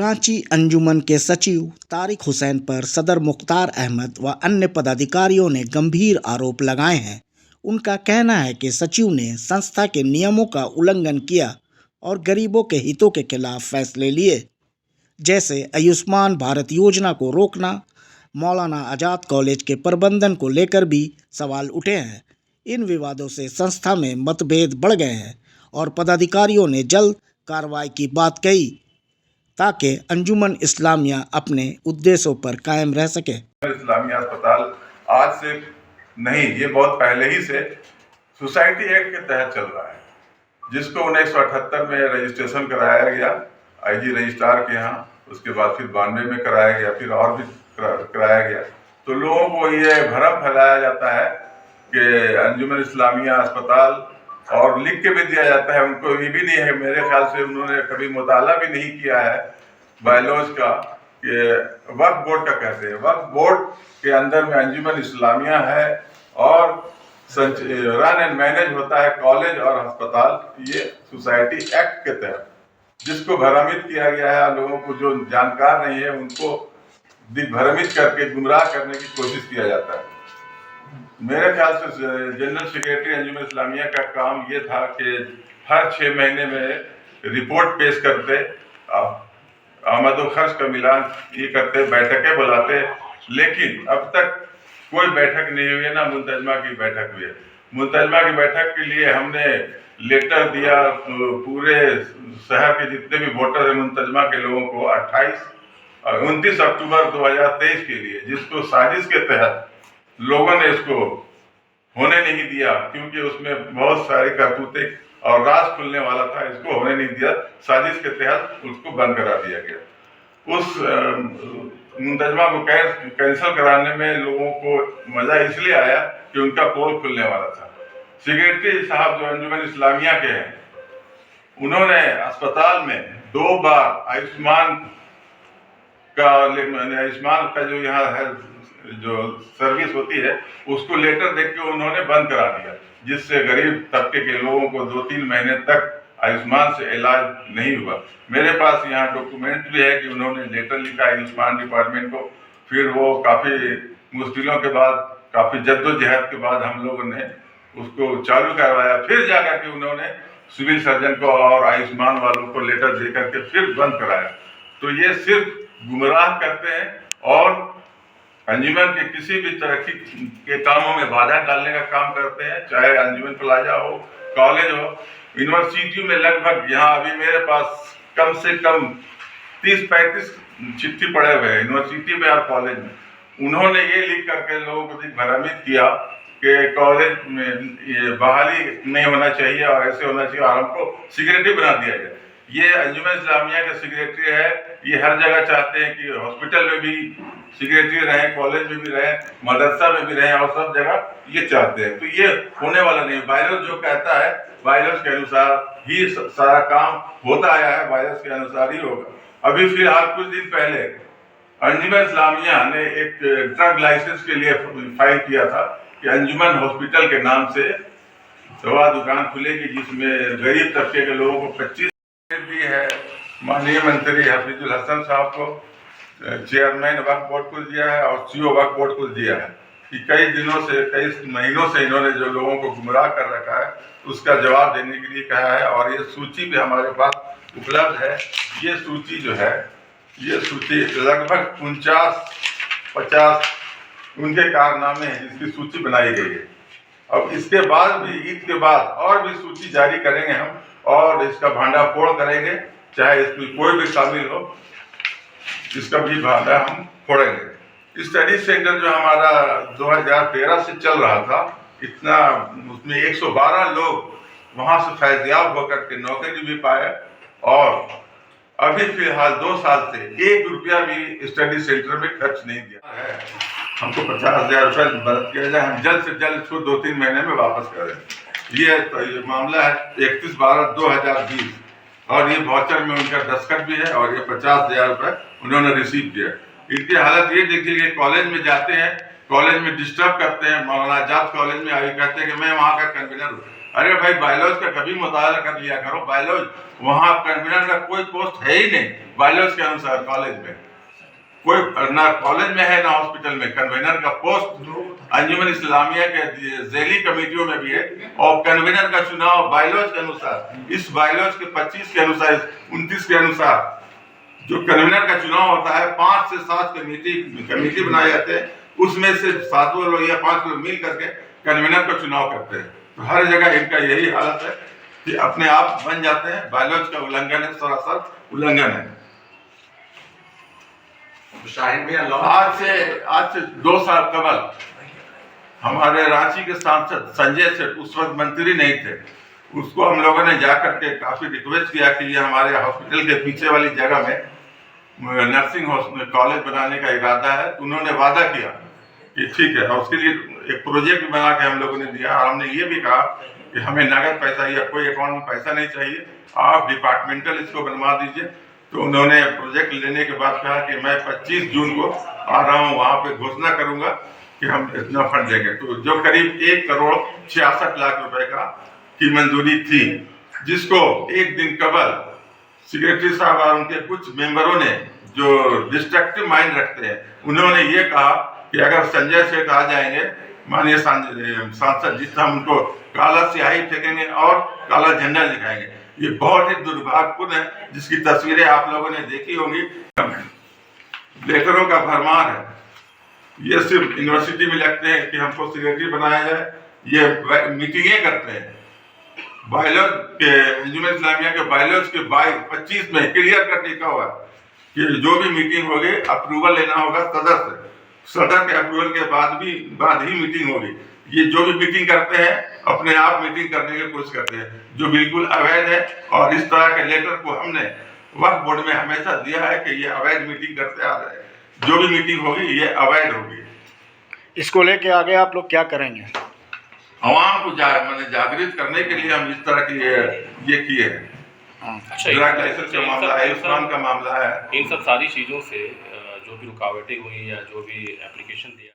कराची अंजुमन के सचिव तारिक हुसैन पर सदर मुख्तार अहमद व अन्य पदाधिकारियों ने गंभीर आरोप लगाए हैं। उनका कहना है कि सचिव ने संस्था के नियमों का उल्लंघन किया और गरीबों के हितों के खिलाफ फैसले लिए, जैसे आयुष्मान भारत योजना को रोकना। मौलाना आज़ाद कॉलेज के प्रबंधन को लेकर भी सवाल उठे हैं। इन विवादों से संस्था में मतभेद बढ़ गए हैं और पदाधिकारियों ने जल्द कार्रवाई की बात कही ताकि अंजुमन इस्लामिया अपने उद्देश्यों पर कायम रह सके। इस्लामिया अस्पताल आज से नहीं, ये बहुत पहले ही से सोसाइटी एक्ट के तहत चल रहा है, जिसको 1978 में रजिस्ट्रेशन कराया गया आईजी रजिस्ट्रार के यहाँ, उसके बाद फिर 92 में कराया गया, फिर और भी कराया गया। तो लोगों को ये भ्रम फैलाया जाता है कि अंजुमन इस्लामिया अस्पताल, और लिख के भी दिया जाता है, उनको ये भी नहीं है, मेरे ख्याल से उन्होंने कभी मुताला भी नहीं किया है बायलॉज का, कि वक्फ बोर्ड का कहते हैं, वक्फ बोर्ड के अंदर में अंजुमन इस्लामिया है और रन एंड मैनेज होता है कॉलेज और अस्पताल, ये सोसाइटी एक्ट के तहत, जिसको भ्रमित किया गया है। लोगों को जो जानकार नहीं है उनको दिग्भ्रमित करके गुमराह करने की कोशिश किया जाता है। मेरे ख्याल से जनरल सेक्रेटरी अंजुमन इस्लामिया का काम ये था कि हर 6 महीने में रिपोर्ट पेश करते, आमद व खर्च का मिलान ये करते, बैठकें बुलाते, लेकिन अब तक कोई बैठक नहीं हुई है, ना मुंतजमा की बैठक हुई है। मुंतजमा की बैठक के लिए हमने लेटर दिया पूरे शहर के जितने भी वोटर हैं मुंतजमा के लोगों को 29 अक्टूबर 2023 के लिए, जिसको साजिश के तहत लोगों ने इसको होने नहीं दिया, क्योंकि उसमें बहुत सारी करतूतें और राज खुलने वाला था, इसको होने नहीं दिया। साजिश के तहत उसको बंद करा दिया गया। उस मुंतजमा को कैंसिल कराने में लोगों को मजा इसलिए आया कि उनका पोल खुलने वाला था। सेक्रेटरी साहब जो अंजुमन इस्लामिया के हैं, उन्होंने अस्पताल में 2 बार आयुष्मान का जो यहाँ है जो सर्विस होती है, उसको लेटर देख के उन्होंने बंद करा दिया, जिससे गरीब तबके के लोगों को 2-3 महीने तक आयुष्मान से इलाज नहीं हुआ। मेरे पास यहाँ डॉक्यूमेंट भी है कि उन्होंने लेटर लिखा आयुष्मान डिपार्टमेंट को, फिर वो काफ़ी मुश्किलों के बाद, काफ़ी जद्दोजहद के बाद हम लोगों ने उसको चालू करवाया, फिर जाकर के उन्होंने सिविल सर्जन को और आयुष्मान वालों को लेटर दे करके फिर बंद कराया। तो ये सिर्फ गुमराह करते हैं और अंजुमन के किसी भी तरक्की के कामों में बाधा डालने का काम करते हैं, चाहे अंजुमन प्लाजा हो, कॉलेज हो, यूनिवर्सिटी में। लगभग यहाँ अभी मेरे पास कम से कम 30-35 चिट्ठी पड़े हुए हैं यूनिवर्सिटी में और कॉलेज में। उन्होंने ये लिख करके लोगों को भ्रमित किया कि कॉलेज में ये बहाली नहीं होना चाहिए और ऐसे होना चाहिए, और हमको सेक्रेटरी बना दिया गया। ये अंजुमन इस्लामिया के सेक्रेटरी है, ये हर जगह चाहते हैं कि हॉस्पिटल में भी सेक्रेटरी रहे, कॉलेज में भी रहे, मदरसा में भी रहे, और सब जगह ये चाहते हैं। तो ये होने वाला नहीं। बायलॉज जो कहता है, बायलॉज के अनुसार ही सारा काम होता आया है, बायलॉज के अनुसार ही होगा। अभी फिलहाल कुछ दिन पहले अंजुमन इस्लामिया ने एक ड्रग लाइसेंस के लिए फाइल किया था कि अंजुमन हॉस्पिटल के नाम से दवा दुकान खुलेगी, जिसमें गरीब तबके के लोगों को 25 भी है। माननीय मंत्री हफीजुल हसन साहब को चेयरमैन वक्फ बोर्ड को दिया है और सीओ वक्फ बोर्ड को दिया है कि कई दिनों से, कई महीनों से इन्होंने जो लोगों को गुमराह कर रखा है, उसका जवाब देने के लिए कहा है। और ये सूची भी हमारे पास उपलब्ध है। ये सूची जो है, ये सूची लगभग 49-50 उनके कारनामे हैं, जिसकी सूची बनाई गई है। अब इसके बाद भी, ईद के बाद और भी सूची जारी करेंगे हम, और इसका भांडाफोड़ करेंगे, चाहे इसमें कोई भी शामिल हो, इसका भी भांडा हम फोड़ेंगे। स्टडी सेंटर जो हमारा 2013 से चल रहा था, इतना उसमें 112 लोग वहाँ से फैज़याब होकर के नौकरी भी पाए, और अभी फिलहाल 2 साल से 1 रुपया भी स्टडी सेंटर में खर्च नहीं दिया है। हमको 50,000 रुपये मदद किया जाए, हम जल्द से जल्द इसको 2-3 महीने में वापस करें। ये मामला है 31/12/2020, और ये वाउचर में उनका दस्तखत भी है, और ये 50,000 रुपये उन्होंने रिसीव किया। इनकी हालत ये देखिए कि कॉलेज में जाते हैं, कॉलेज में डिस्टर्ब करते हैं। मौलाना आज़ाद कॉलेज में आगे कहते हैं कि मैं वहाँ का कन्वीनर हूँ। अरे भाई बायलॉज का कभी मुताला कर लिया करो। बायलॉज वहाँ कन्वीनर का कोई पोस्ट है ही नहीं बायलॉज के अनुसार। कॉलेज में कोई ना कॉलेज में है ना हॉस्पिटल में कन्वीनर का पोस्ट अंजुमन इस्लामिया के जेली कमेटियों में भी है। और कन्वीनर का चुनाव बायलॉज के अनुसार, इस बायलॉज के 25 के अनुसार, 29 के अनुसार जो कन्वीनर का चुनाव होता है 5 से 7 कमेटी बनाए जाते हैं, उसमें से 7 लोग या 5 लोग मिल करके कन्वीनर का चुनाव करते हैं। तो हर जगह इनका यही हालत है कि अपने आप बन जाते हैं। बायलॉज का उल्लंघन है, सरासर उल्लंघन है। आज से 2 साल कबल हमारे रांची के सांसद संजय सेठ उस वक्त मंत्री नहीं थे, उसको हम लोगों ने जाकर के काफी रिक्वेस्ट किया कि ये हमारे हॉस्पिटल के पीछे वाली जगह में नर्सिंग कॉलेज बनाने का इरादा है। उन्होंने वादा किया कि ठीक है, और उसके लिए एक प्रोजेक्ट बना के हम लोगों ने दिया। और हमने ये भी कहा कि हमें नगद पैसा या कोई अकाउंट में पैसा नहीं चाहिए, आप डिपार्टमेंटल इसको बनवा दीजिए। तो उन्होंने प्रोजेक्ट लेने के बाद कहा कि मैं 25 जून को आ रहा हूँ, वहाँ पे घोषणा करूंगा कि हम इतना फंड देंगे। तो जो करीब 1,66,00,000 रुपए का की मंजूरी थी, जिसको एक दिन कबल सेक्रेटरी साहब और उनके कुछ मेंबरों ने जो डिस्ट्रक्टिव माइंड रखते हैं, उन्होंने ये कहा कि अगर संजय सेठ आ जाएंगे माननीय सांसद जी, हम उनको काला स्याही फेंकेंगे और काला झंडा दिखाएंगे। ये बहुत ही दुर्भाग्यपूर्ण है, जिसकी तस्वीरें आप लोगों ने देखी होंगी। लेटरों का भरमार है। ये सिर्फ यूनिवर्सिटी में लगते हैं कि हमको सेक्रेटरी बनाया जाए, ये मीटिंगें करते हैं। बायलॉज के अंजुमन इस्लामिया के बायलॉज के 25 में क्लियर कर लिखा हुआ है कि जो भी मीटिंग होगी अप्रूवल लेना होगा सदर से। सदर के अप्रूवल के बाद ही मीटिंग होगी। ये जो भी मीटिंग करते हैं अपने आप मीटिंग करने की कोशिश करते हैं, जो बिल्कुल अवैध है। और इस तरह के लेटर को हमने वक्फ बोर्ड में हमेशा दिया है कि ये अवैध मीटिंग करते आ रहे हैं। जो भी मीटिंग होगी ये अवैध होगी। इसको लेके आगे आप लोग क्या करेंगे? आवाम को जागृत करने के लिए हम इस तरह की ये किए हैं। अच्छा, ड्रग लाइसेंस का मामला, आयुष्मान का मामला है। इन सब सारी चीज़ों से जो भी रुकावटें हुई या जो भी एप्लीकेशन दिया